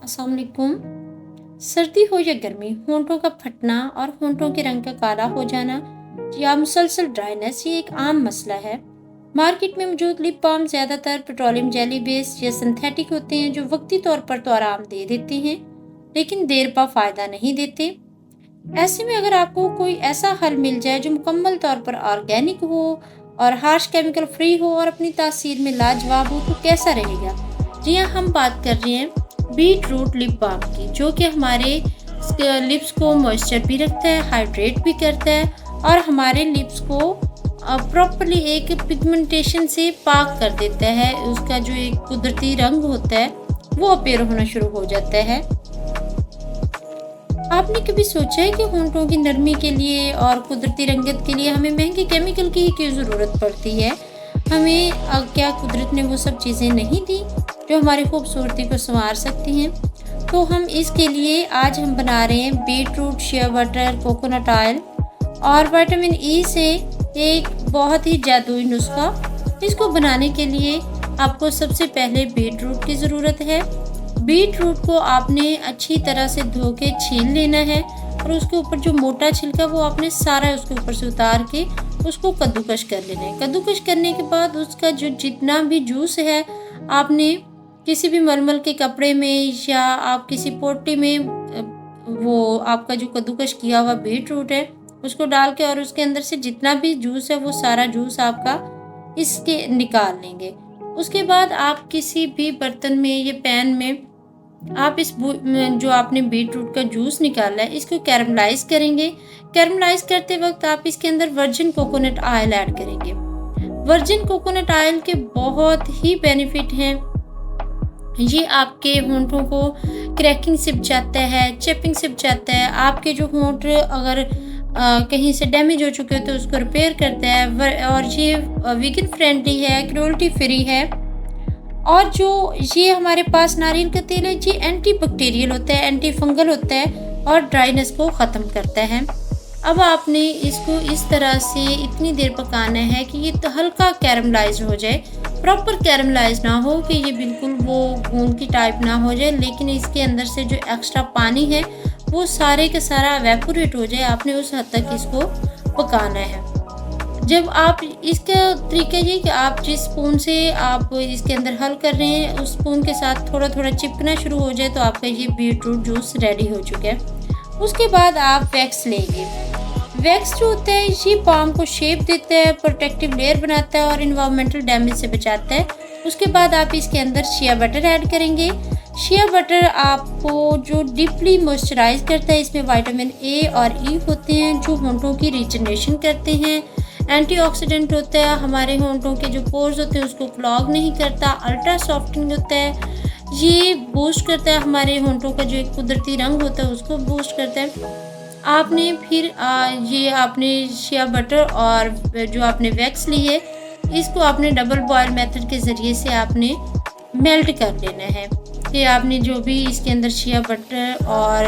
अस्सलाम वालेकुम। सर्दी हो या गर्मी, होंठों का फटना और होंठों के रंग का काला हो जाना या मुसलसल ड्राइनेस ये एक आम मसला है। मार्केट में मौजूद लिप बाम ज़्यादातर पेट्रोलियम जेली बेस्ड या सिंथेटिक होते हैं जो वक्ती तौर पर तो आराम दे देते हैं लेकिन देर पा फ़ायदा नहीं देते। ऐसे में अगर आपको कोई ऐसा हल मिल जाए जो मुकम्मल तौर पर ऑर्गेनिक हो और हार्श केमिकल फ्री हो और अपनी तासीर में लाजवाब हो तो कैसा रहेगा। जी हाँ, हम बात कर रहे हैं बीट रूट लिप बाम की, जो कि हमारे लिप्स को मॉइस्चर भी रखता है, हाइड्रेट भी करता है और हमारे लिप्स को प्रॉपरली एक पिगमेंटेशन से पाक कर देता है। उसका जो एक कुदरती रंग होता है वो अपीयर होना शुरू हो जाता है। आपने कभी सोचा है कि होंठों की नरमी के लिए और कुदरती रंगत के लिए हमें महंगे केमिकल की ही क्यों ज़रूरत पड़ती है? हमें क्या कुदरत ने वो सब चीज़ें नहीं दी जो हमारी खूबसूरती को संवार सकती हैं? तो हम इसके लिए आज हम बना रहे हैं beetroot shea butter coconut oil और विटामिन ई से एक बहुत ही जादुई नुस्खा। इसको बनाने के लिए आपको सबसे पहले बीट रूट की ज़रूरत है। बीट रूट को आपने अच्छी तरह से धो के छील लेना है और उसके ऊपर जो मोटा छिलका वो आपने सारा उसके ऊपर से उतार के उसको कद्दूकश कर लेना है। कद्दूकश करने के बाद उसका जो जितना भी जूस है आपने किसी भी मलमल के कपड़े में या आप किसी पोटली में वो आपका जो कद्दूकश किया हुआ बीट रूट है उसको डाल के और उसके अंदर से जितना भी जूस है वो सारा जूस आपका इसके निकाल लेंगे। उसके बाद आप किसी भी बर्तन में या पैन में आप इस जो आपने बीट रूट का जूस निकाला है इसको कैरमलाइज करेंगे। कैरमलाइज करते वक्त आप इसके अंदर वर्जिन कोकोनट ऑयल ऐड करेंगे। वर्जिन कोकोनट ऑयल के बहुत ही बेनिफिट हैं। ये आपके होंठों को क्रैकिंग से बचाता है, चिपिंग से बचाता है। आपके जो होंठ अगर कहीं से डैमेज हो चुके हो तो उसको रिपेयर करता है और ये वीगन फ्रेंडली है, क्रूअल्टी फ्री है। और जो ये हमारे पास नारियल का तेल है ये एंटी बैक्टीरियल होता है, एंटी फंगल होता है और ड्राइनेस को ख़त्म करता है। अब आपने इसको इस तरह से इतनी देर पकाना है कि ये तो हल्का कैरमलाइज हो जाए, प्रॉपर कैरमलाइज ना हो कि ये बिल्कुल वो गूंद की टाइप ना हो जाए, लेकिन इसके अंदर से जो एक्स्ट्रा पानी है वो सारे का सारा एवेपोरेट हो जाए। आपने उस हद तक इसको पकाना है। जब आप इसका तरीका ये कि आप जिस स्पून से आप इसके अंदर हल कर रहे हैं उस स्पून के साथ थोड़ा थोड़ा चिपकना शुरू हो जाए तो आपका ये बीट रूट जूस रेडी हो चुका है। उसके बाद आप वैक्स लेंगे। वैक्स जो होता है ये बाम को शेप देता है, प्रोटेक्टिव लेयर बनाता है और इन्वायरमेंटल डैमेज से बचाता है। उसके बाद आप इसके अंदर शिया बटर ऐड करेंगे। शिया बटर आपको जो डीपली मॉइस्चराइज करता है, इसमें विटामिन ए और ई होते हैं जो होंठों की रिजनरेशन करते हैं। एंटीऑक्सीडेंट होता है, हमारे होंठों के जो पोर्स होते हैं उसको क्लॉग नहीं करता। अल्ट्रा सॉफ्टनिंग होता है, ये बूस्ट करता है हमारे होंठों का जो एक कुदरती रंग होता है उसको बूस्ट करता है। आपने फिर ये आपने शिया बटर और जो आपने वैक्स ली है इसको आपने डबल बॉयल मेथड के ज़रिए से आपने मेल्ट कर लेना है कि आपने जो भी इसके अंदर शिया बटर और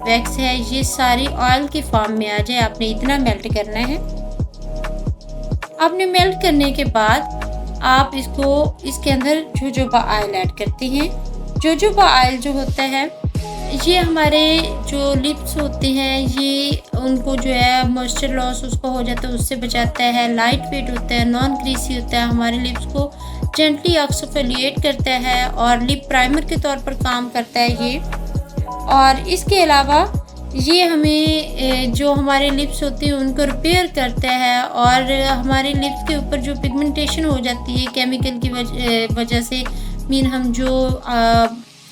वैक्स है ये सारी ऑयल के फॉर्म में आ जाए। आपने इतना मेल्ट करना है। आपने मेल्ट करने के बाद आप इसको इसके अंदर जोजोबा ऑयल ऐड करते हैं। जोजोबा ऑयल जो होता है ये हमारे जो लिप्स होते हैं ये उनको जो है मॉइस्चर लॉस उसको हो जाता है उससे बचाता है। लाइट वेट होता है, नॉन ग्रीसी होता है, हमारे लिप्स को जेंटली एक्सफोलिएट करता है और लिप प्राइमर के तौर पर काम करता है ये। और इसके अलावा ये हमें जो हमारे लिप्स होती हैं उनको रिपेयर करता है और हमारे लिप्स के ऊपर जो पिगमेंटेशन हो जाती है केमिकल की वजह से, मीन हम जो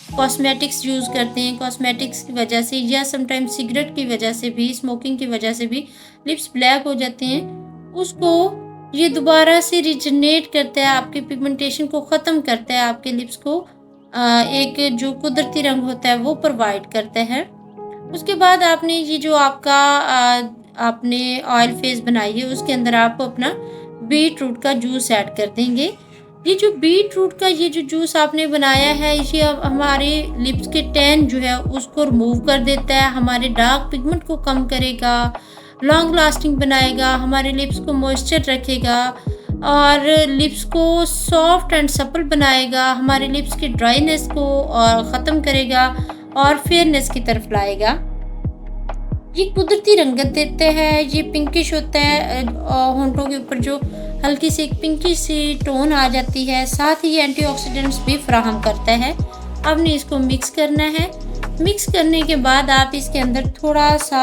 कॉस्मेटिक्स यूज़ करते हैं, कॉस्मेटिक्स की वजह से या समटाइम्स सिगरेट की वजह से भी, स्मोकिंग की वजह से भी लिप्स ब्लैक हो जाते हैं, उसको ये दोबारा से रिजनरेट करता है, आपके पिगमेंटेशन को ख़त्म करता है, आपके लिप्स को एक जो कुदरती रंग होता है वो प्रोवाइड करता है। उसके बाद आपने ये जो आपका आपने ऑयल फेस बनाई है उसके अंदर आप अपना बीट रूट का जूस ऐड कर देंगे। ये जो बीट रूट का ये जो जूस आपने बनाया है ये हमारे लिप्स के टैन जो है उसको रिमूव कर देता है, हमारे डार्क पिगमेंट को कम करेगा, लॉन्ग लास्टिंग बनाएगा, हमारे लिप्स को मॉइस्चर रखेगा। और लिप्स को सॉफ्ट एंड सपल बनाएगा, हमारे लिप्स की ड्राइनेस को और ख़त्म करेगा और फेयरनेस की तरफ लाएगा। ये कुदरती रंगत देता है, ये पिंकिश होता है, होंठों के ऊपर जो हल्की सी एक पिंकिश सी टोन आ जाती है। साथ ही ये एंटीऑक्सीडेंट्स भी फराहम करता है। आपने इसको मिक्स करना है। मिक्स करने के बाद आप इसके अंदर थोड़ा सा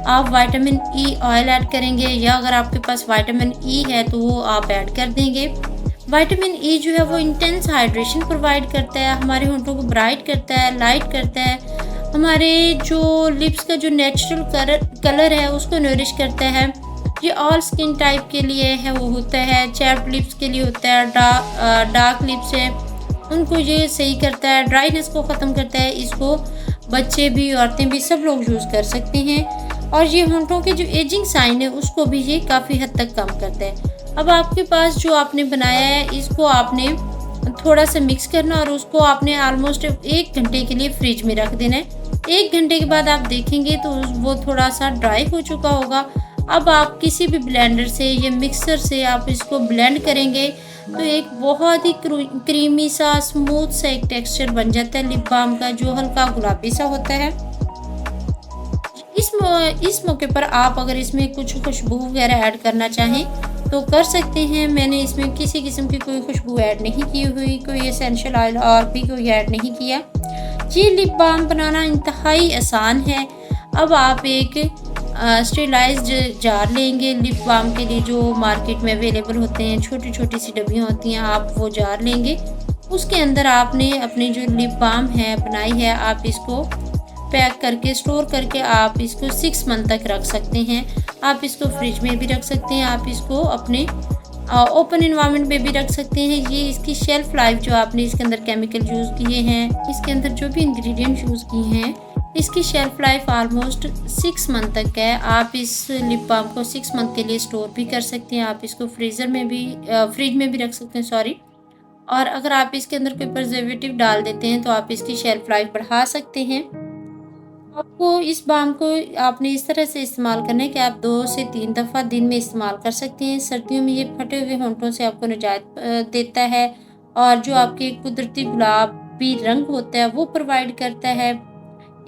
आप विटामिन ई ऑयल ऐड करेंगे, या अगर आपके पास विटामिन ई है तो वो आप ऐड कर देंगे। विटामिन ई जो है वो इंटेंस हाइड्रेशन प्रोवाइड करता है, हमारे होंठों को ब्राइट करता है, लाइट करता है, हमारे जो लिप्स का जो नेचुरल कलर है उसको नरिश करता है। ये ऑल स्किन टाइप के लिए है वो होता है, चैप्ड लिप्स के लिए होता है, डार्क लिप्स है उनको ये सही करता है, ड्राइनेस को ख़त्म करता है। इसको बच्चे भी, औरतें भी, सब लोग यूज़ कर सकते हैं। और ये होंठों के जो एजिंग साइन है उसको भी ये काफ़ी हद तक कम करता है। अब आपके पास जो आपने बनाया है इसको आपने थोड़ा सा मिक्स करना और उसको आपने ऑलमोस्ट 1 घंटे के लिए फ्रिज में रख देना है। 1 घंटे के बाद आप देखेंगे तो वो थोड़ा सा ड्राई हो चुका होगा। अब आप किसी भी ब्लेंडर से या मिक्सर से आप इसको ब्लेंड करेंगे तो एक बहुत ही क्रीमी सा, स्मूथ सा एक टेक्सचर बन जाता है लिप बाम का, जो हल्का गुलाबी सा होता है। इस मौके पर आप अगर इसमें कुछ खुशबू वगैरह ऐड करना चाहें तो कर सकते हैं। मैंने इसमें किसी किस्म की कोई खुशबू ऐड नहीं की हुई, कोई एसेंशियल ऑयल और भी कोई ऐड नहीं किया। ये लिप बाम बनाना इंतहाई आसान है। अब आप एक स्टेरिलाइज्ड जार लेंगे लिप बाम के लिए, जो मार्केट में अवेलेबल होते हैं, छोटी छोटी सी डब्बियाँ होती हैं, आप वो जार लेंगे। उसके अंदर आपने अपनी जो लिप बाम है बनाई है, आप इसको पैक करके स्टोर करके आप इसको 6 मंथ तक रख सकते हैं। आप इसको फ्रिज में भी रख सकते हैं, आप इसको अपने ओपन इन्वायरमेंट में भी रख सकते हैं। ये इसकी शेल्फ लाइफ जो आपने इसके अंदर केमिकल यूज़ किए हैं, इसके अंदर जो भी इंग्रेडिएंट यूज़ किए हैं, इसकी शेल्फ लाइफ ऑलमोस्ट 6 मंथ तक है। आप इस लिप बाम को 6 मंथ के लिए स्टोर भी कर सकते हैं। आप इसको फ्रीज़र में भी फ्रिज में भी रख सकते हैं, सॉरी। और अगर आप इसके अंदर कोई प्रिजर्वेटिव डाल देते हैं तो आप इसकी शेल्फ लाइफ बढ़ा सकते हैं। आपको इस बाम को आपने इस तरह से इस्तेमाल करना है कि आप 2 से 3 दफ़ा दिन में इस्तेमाल कर सकते हैं। सर्दियों में ये फटे हुए होंठों से आपको निजात देता है और जो आपके कुदरती गुलाबी रंग होता है वो प्रोवाइड करता है।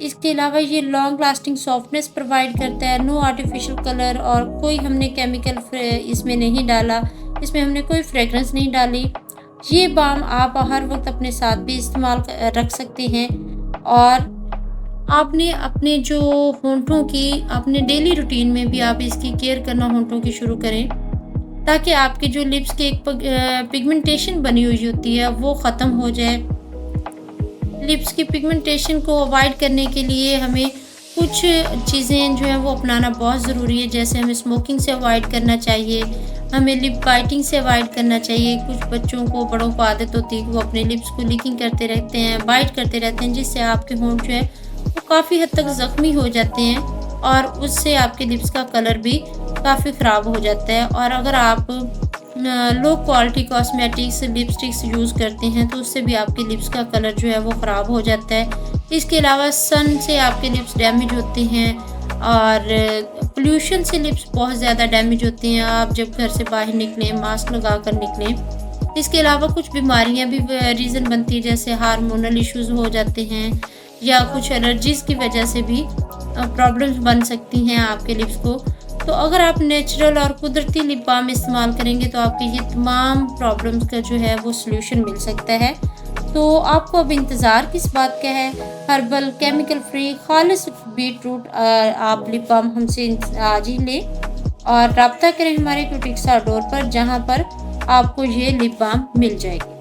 इसके अलावा ये लॉन्ग लास्टिंग सॉफ्टनेस प्रोवाइड करता है। नो आर्टिफिशियल कलर और कोई हमने केमिकल इसमें नहीं डाला, इसमें हमने कोई फ्रेगरेंस नहीं डाली। ये बाम आप हर वक्त अपने साथ भी इस्तेमाल रख सकते हैं। और आपने अपने जो होंठों की अपने डेली रूटीन में भी आप इसकी केयर करना होंठों की शुरू करें, ताकि आपके जो लिप्स की एक पिगमेंटेशन बनी हुई होती है वो ख़त्म हो जाए। लिप्स की पिगमेंटेशन को अवॉइड करने के लिए हमें कुछ चीज़ें जो हैं वो अपनाना बहुत ज़रूरी है। जैसे हमें स्मोकिंग से अवॉइड करना चाहिए, हमें लिप बाइटिंग से अवॉइड करना चाहिए। कुछ बच्चों को, बड़ों को आदत होती है कि वो अपने लिप्स को लीकिंग करते रहते हैं, बाइट करते रहते हैं, जिससे आपके होंठ जो है वो काफ़ी हद तक ज़ख्मी हो जाते हैं और उससे आपके लिप्स का कलर भी काफ़ी ख़राब हो जाता है। और अगर आप low quality cosmetics, lipsticks use करते हैं तो उससे भी आपके लिप्स का कलर जो है वो ख़राब हो जाता है। इसके अलावा सन से आपके लिप्स डैमेज होते हैं और पोल्यूशन से लिप्स बहुत ज़्यादा डैमेज होते हैं। आप जब घर से बाहर निकलें, मास्क लगा कर निकलें। इसके अलावा कुछ बीमारियां भी रीज़न बनती है, जैसे हार्मोनल इश्यूज़ हो जाते हैं या कुछ एलर्जीज़ की वजह से भी प्रॉब्लम्स बन सकती हैं आपके लिप्स को। तो अगर आप नेचुरल और कुदरती लिप बाम इस्तेमाल करेंगे तो आपके ये तमाम प्रॉब्लम्स का जो है वो सल्यूशन मिल सकता है। तो आपको अब इंतज़ार किस बात का है? हर्बल, केमिकल फ्री, खालिस बीटरूट आप लिप बाम हमसे आज ही लें और रब्ता करें हमारे क्यूटिक्स आउटडोर पर, जहाँ पर आपको ये लिप बाम मिल जाएगी।